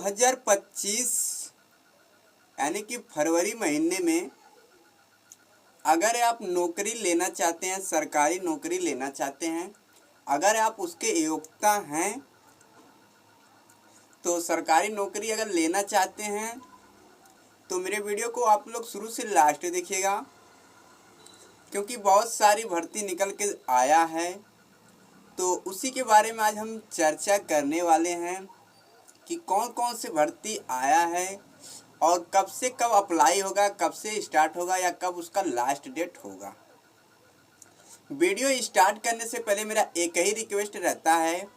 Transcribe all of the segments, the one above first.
2025 यानी कि फरवरी महीने में अगर आप नौकरी लेना चाहते हैं, सरकारी नौकरी लेना चाहते हैं, अगर आप उसके योग्यता हैं तो सरकारी नौकरी अगर लेना चाहते हैं तो मेरे वीडियो को आप लोग शुरू से लास्ट देखिएगा, क्योंकि बहुत सारी भर्ती निकल के आया है। तो उसी के बारे में आज हम चर्चा करने वाले हैं कि कौन कौन से भर्ती आया है और कब से कब अप्लाई होगा, कब से स्टार्ट होगा या कब उसका लास्ट डेट होगा। वीडियो स्टार्ट करने से पहले मेरा एक ही रिक्वेस्ट रहता है,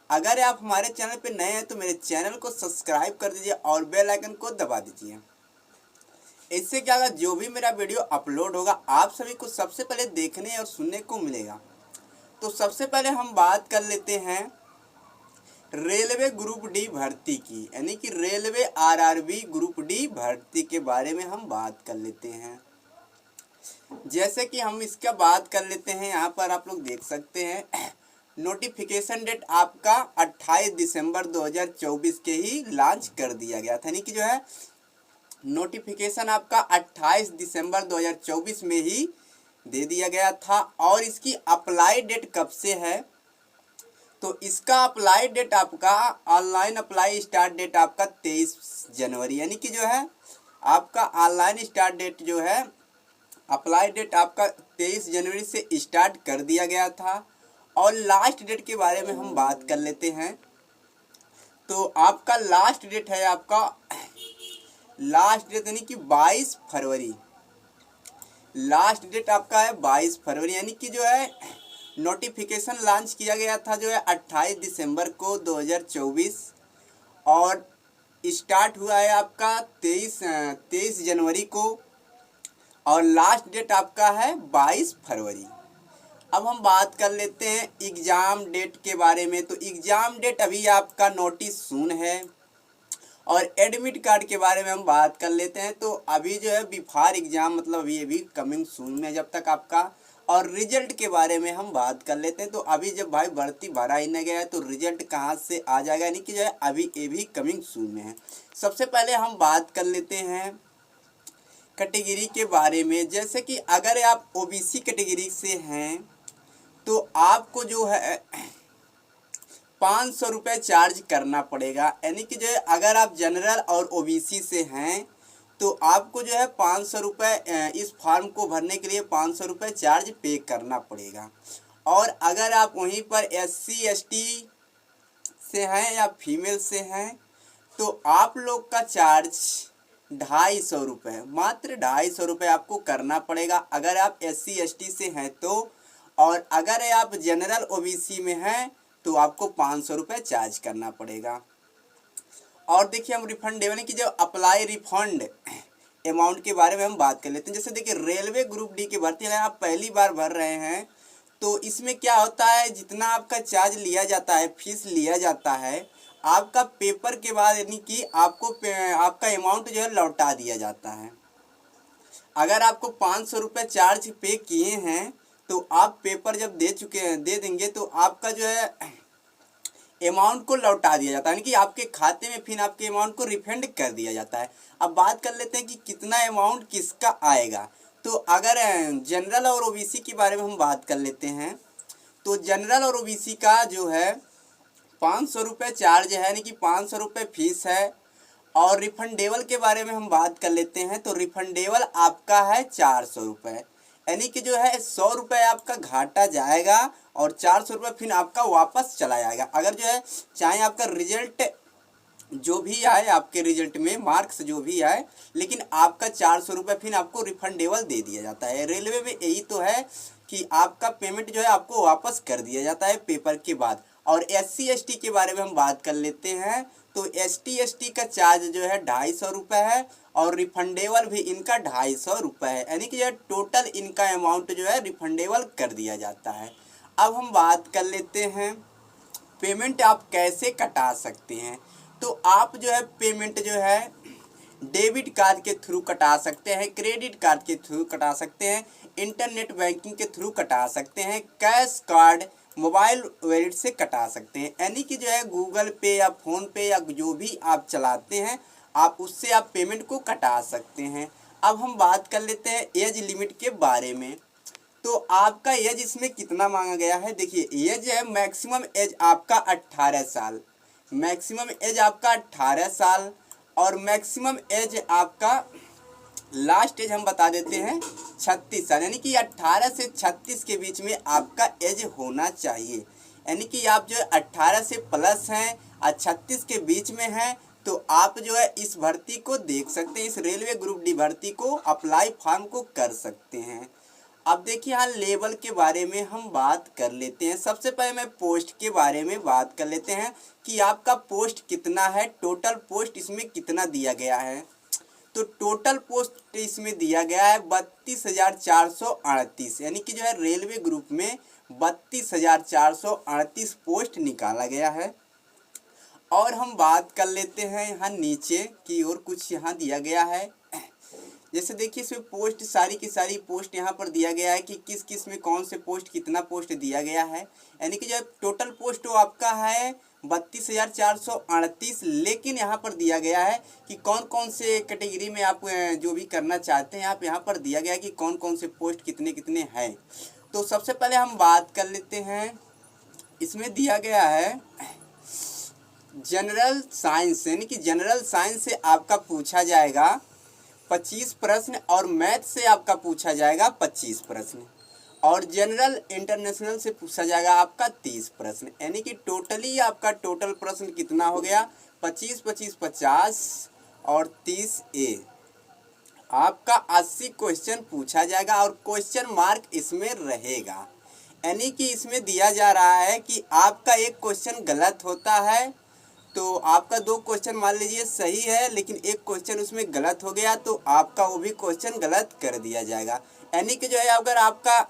अगर आप हमारे चैनल पर नए हैं तो मेरे चैनल को सब्सक्राइब कर दीजिए और बेल आइकन को दबा दीजिए। इससे क्या होगा, जो भी मेरा वीडियो अपलोड होगा आप सभी को सबसे पहले देखने और सुनने को मिलेगा। तो सबसे पहले हम बात कर लेते हैं रेलवे ग्रुप डी भर्ती की, यानी कि रेलवे आरआरबी ग्रुप डी भर्ती के बारे में हम बात कर लेते हैं। जैसे कि हम इसका बात कर लेते हैं, यहाँ पर आप लोग देख सकते हैं नोटिफिकेशन डेट आपका 28 दिसंबर 2024 के ही लॉन्च कर दिया गया था, यानी कि जो है नोटिफिकेशन आपका 28 दिसंबर 2024 में ही दे दिया गया था। और इसकी अप्लाई डेट कब से है, तो इसका अप्लाई डेट आपका ऑनलाइन अप्लाई स्टार्ट डेट आपका 23 जनवरी, यानी कि जो है आपका ऑनलाइन स्टार्ट डेट जो है अप्लाई डेट आपका 23 जनवरी से स्टार्ट कर दिया गया था। और लास्ट डेट के बारे में हम बात कर लेते हैं, तो आपका लास्ट डेट है आपका लास्ट डेट यानी कि 22 फरवरी, लास्ट डेट आपका है 22 फरवरी, यानी कि जो है नोटिफिकेशन लॉन्च किया गया था जो है 28 दिसंबर को 2024 और स्टार्ट हुआ है आपका 23 जनवरी को और लास्ट डेट आपका है 22 फरवरी। अब हम बात कर लेते हैं एग्ज़ाम डेट के बारे में। तो एग्ज़ाम डेट अभी आपका नोटिस सून है। और एडमिट कार्ड के बारे में हम बात कर लेते हैं, तो अभी जो है बिफार एग्ज़ाम मतलब ये भी कमिंग सून में जब तक आपका। और रिजल्ट के बारे में हम बात कर लेते हैं, तो अभी जब भाई भर्ती भरा ही नहीं गया है तो रिजल्ट कहाँ से आ जाएगा, यानी कि जो है अभी ये भी कमिंग सून में है। सबसे पहले हम बात कर लेते हैं कैटेगरी के बारे में। जैसे कि अगर आप ओबीसी कैटेगरी से हैं तो आपको जो है 500 रुपये चार्ज करना पड़ेगा, यानी कि जो है अगर आप जनरल और ओबीसी से हैं तो आपको जो है 500 रुपये इस फॉर्म को भरने के लिए 500 रुपये चार्ज पे करना पड़ेगा। और अगर आप वहीं पर एससी एसटी से हैं या फीमेल से हैं तो आप लोग का चार्ज 250 रुपये, मात्र 250 रुपये आपको करना पड़ेगा अगर आप एससी एसटी से हैं तो। और अगर आप जनरल ओबीसी में हैं तो आपको 500 रुपये चार्ज करना पड़ेगा। और देखिए हम रिफंडेबल की जो अप्लाई रिफंड अमाउंट के बारे में हम बात कर लेते हैं। जैसे देखिए रेलवे ग्रुप डी की भर्ती अगर आप पहली बार भर रहे हैं तो इसमें क्या होता है, जितना आपका चार्ज लिया जाता है, फीस लिया जाता है, आपका पेपर के बाद यानी कि आपको आपका अमाउंट जो है लौटा दिया जाता है। अगर आपको 500 रुपये चार्ज पे किए हैं तो आप पेपर जब दे देंगे तो आपका जो है अमाउंट को लौटा दिया जाता है, यानी कि आपके खाते में फिर आपके अमाउंट को रिफंड कर दिया जाता है। अब बात कर लेते हैं कि कितना अमाउंट किसका आएगा। तो अगर जनरल और ओबीसी के बारे में हम बात कर लेते हैं, तो जनरल और ओबीसी का जो है 500 रुपये चार्ज है, यानी कि 500 रुपये फीस है। और रिफंडेबल के बारे में हम बात कर लेते हैं, तो रिफंडेबल आपका है 400 रुपये, यानी कि जो है 100 रुपये आपका घाटा जाएगा और 400 रुपये फिर आपका वापस चला जाएगा। अगर जो है चाहे आपका रिजल्ट जो भी आए, आपके रिजल्ट में मार्क्स जो भी आए, लेकिन आपका 400 रुपये फिर आपको रिफंडेबल दे दिया जाता है। रेलवे में यही तो है कि आपका पेमेंट जो है आपको वापस कर दिया जाता है पेपर के बाद। और एससी एसटी के बारे में हम बात कर लेते हैं, तो एसटी एसटी का चार्ज जो है 250 रुपये है और रिफंडेबल भी इनका 250 रुपये है, यानी कि यह टोटल इनका अमाउंट जो है रिफंडेबल कर दिया जाता है। अब हम बात कर लेते हैं पेमेंट आप कैसे कटा सकते हैं। तो आप जो है पेमेंट जो है डेबिट कार्ड के थ्रू कटा सकते हैं, क्रेडिट कार्ड के थ्रू कटा सकते हैं, इंटरनेट बैंकिंग के थ्रू कटा सकते हैं, कैश कार्ड मोबाइल वॉलेट से कटा सकते हैं। यानी कि जो है गूगल पे या फ़ोन पे या जो भी आप चलाते हैं आप उससे आप पेमेंट को कटा सकते हैं। अब हम बात कर लेते हैं एज लिमिट के बारे में। तो आपका एज इसमें कितना मांगा गया है, देखिए एज है मैक्सिमम एज आपका 18 साल, मैक्सिमम एज आपका 18 साल और मैक्सिमम एज आपका लास्ट एज हम बता देते हैं 36 साल। यानी कि 18 से 36 के बीच में आपका एज होना चाहिए। यानी कि आप जो है 18 से प्लस हैं और 36 के बीच में हैं तो आप जो है इस भर्ती को देख सकते हैं, इस रेलवे ग्रुप डी भर्ती को अप्लाई फॉर्म को कर सकते हैं। अब देखिए यहाँ लेवल के बारे में हम बात कर लेते हैं। सबसे पहले मैं पोस्ट के बारे में बात कर लेते हैं कि आपका पोस्ट कितना है, टोटल पोस्ट इसमें कितना दिया गया है। तो टोटल पोस्ट इसमें दिया गया है 32,438, यानी कि जो है रेलवे ग्रुप में 32,438 पोस्ट निकाला गया है। और हम बात कर लेते हैं यहाँ नीचे की ओर कुछ यहाँ दिया गया है। जैसे देखिए इसमें पोस्ट सारी की सारी पोस्ट यहाँ पर दिया गया है कि किस किस में कौन से पोस्ट कितना पोस्ट दिया गया है। यानी कि जो टोटल पोस्ट वो आपका है 32,438, लेकिन यहाँ पर दिया गया है कि कौन कौन से कैटेगरी में आप जो भी करना चाहते हैं आप यहाँ पर दिया गया है कि कौन कौन से पोस्ट कितने कितने हैं। तो सबसे पहले हम बात कर लेते हैं, इसमें दिया गया है जनरल साइंस, यानी कि जनरल साइंस से आपका पूछा जाएगा 25 प्रश्न और मैथ से आपका पूछा जाएगा 25 प्रश्न और जनरल इंटरनेशनल से पूछा जाएगा आपका 30 प्रश्न। यानी कि टोटली आपका टोटल प्रश्न कितना हो गया 25 25 50 और 30 ए, आपका 80 क्वेश्चन पूछा जाएगा और क्वेश्चन मार्क इसमें रहेगा। यानी कि इसमें दिया जा रहा है कि आपका एक क्वेश्चन गलत होता है तो आपका 2 क्वेश्चन मान लीजिए सही है लेकिन एक क्वेश्चन उसमें गलत हो गया तो आपका वो भी क्वेश्चन गलत कर दिया जाएगा। यानी कि जो है अगर आपका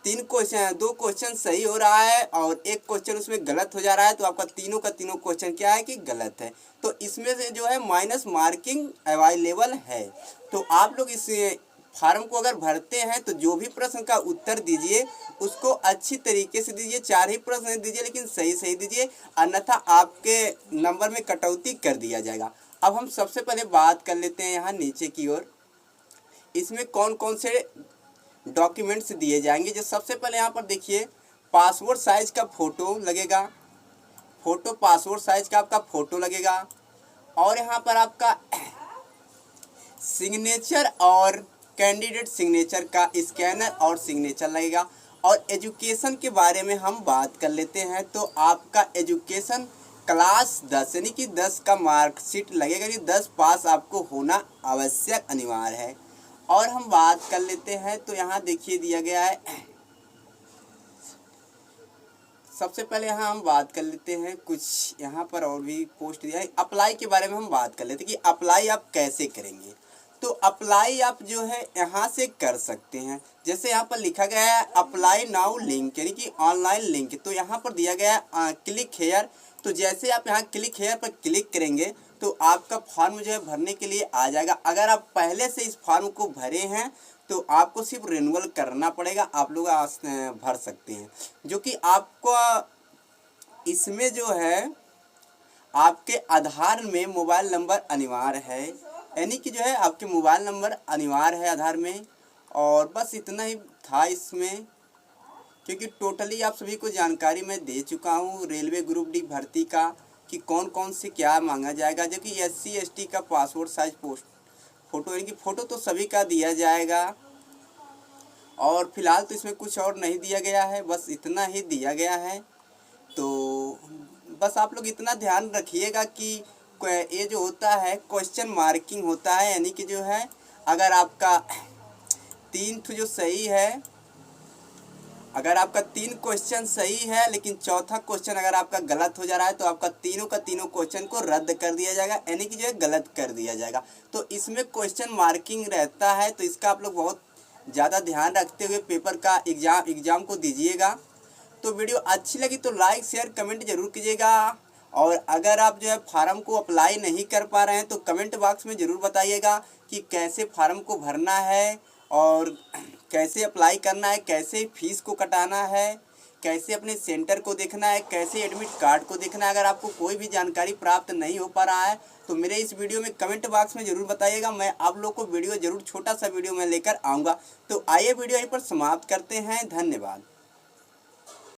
2 क्वेश्चन सही हो रहा है और एक क्वेश्चन उसमें गलत हो जा रहा है तो आपका तीनों का तीनों क्वेश्चन क्या है कि गलत है। तो इसमें से जो है माइनस मार्किंग अवेलेबल है। तो आप लोग इस फार्म को अगर भरते हैं तो जो भी प्रश्न का उत्तर दीजिए उसको अच्छी तरीके से दीजिए, 4 ही प्रश्न दीजिए लेकिन सही सही दीजिए, अन्यथा आपके नंबर में कटौती कर दिया जाएगा। अब हम सबसे पहले बात कर लेते हैं यहाँ नीचे की ओर, इसमें कौन कौन से डॉक्यूमेंट्स दिए जाएंगे। जो सबसे पहले यहाँ पर देखिए पासपोर्ट साइज का फ़ोटो लगेगा, पासपोर्ट साइज का आपका फ़ोटो लगेगा और यहाँ पर आपका सिग्नेचर और कैंडिडेट सिग्नेचर का स्कैनर और सिग्नेचर लगेगा। और एजुकेशन के बारे में हम बात कर लेते हैं तो आपका एजुकेशन क्लास 10 यानी कि 10 का मार्कशीट लगेगा कि 10 पास आपको होना आवश्यक अनिवार्य है। और हम बात कर लेते हैं तो यहाँ देखिए दिया गया है, सबसे पहले यहाँ हम बात कर लेते हैं कुछ यहाँ पर और भी पोस्ट दिया है। अप्लाई के बारे में हम बात कर लेते हैं कि अप्लाई आप कैसे करेंगे। तो अप्लाई आप जो है यहाँ से कर सकते हैं। जैसे यहाँ पर लिखा गया है अप्लाई नाउ लिंक, यानी कि ऑनलाइन लिंक, तो यहाँ पर दिया गया है क्लिक हेयर। तो जैसे आप यहाँ क्लिक हेयर पर क्लिक करेंगे तो आपका फॉर्म जो है भरने के लिए आ जाएगा। अगर आप पहले से इस फॉर्म को भरे हैं तो आपको सिर्फ रिन्यूअल करना पड़ेगा, आप लोग भर सकते हैं। जो कि आपको इसमें जो है आपके आधार में मोबाइल नंबर अनिवार्य है, यानी कि जो है आपके मोबाइल नंबर अनिवार्य है आधार में। और बस इतना ही था इसमें, क्योंकि टोटली आप सभी को जानकारी मैं दे चुका हूँ रेलवे ग्रुप डी भर्ती का कि कौन कौन से क्या मांगा जाएगा। जो कि SC ST का पासपोर्ट साइज फ़ोटो, यानी कि फ़ोटो तो सभी का दिया जाएगा। और फिलहाल तो इसमें कुछ और नहीं दिया गया है, बस इतना ही दिया गया है। तो बस आप लोग इतना ध्यान रखिएगा कि ये जो होता है क्वेश्चन मार्किंग होता है, यानी कि जो है अगर आपका 3 जो सही है, अगर आपका 3 क्वेश्चन सही है लेकिन चौथा क्वेश्चन अगर आपका गलत हो जा रहा है तो आपका तीनों का तीनों क्वेश्चन को रद्द कर दिया जाएगा, यानी कि जो है गलत कर दिया जाएगा। तो इसमें क्वेश्चन मार्किंग रहता है, तो इसका आप लोग बहुत ज़्यादा ध्यान रखते हुए पेपर का एग्ज़ाम को दीजिएगा। तो वीडियो अच्छी लगी तो लाइक शेयर कमेंट जरूर कीजिएगा। और अगर आप जो है फार्म को अप्लाई नहीं कर पा रहे हैं तो कमेंट बॉक्स में ज़रूर बताइएगा कि कैसे फार्म को भरना है और कैसे अप्लाई करना है, कैसे फीस को कटाना है, कैसे अपने सेंटर को देखना है, कैसे एडमिट कार्ड को देखना है। अगर आपको कोई भी जानकारी प्राप्त नहीं हो पा रहा है तो मेरे इस वीडियो में कमेंट बॉक्स में ज़रूर बताइएगा, मैं आप लोग को वीडियो ज़रूर छोटा सा वीडियो में लेकर आऊँगा। तो आइए वीडियो यहीं पर समाप्त करते हैं। धन्यवाद।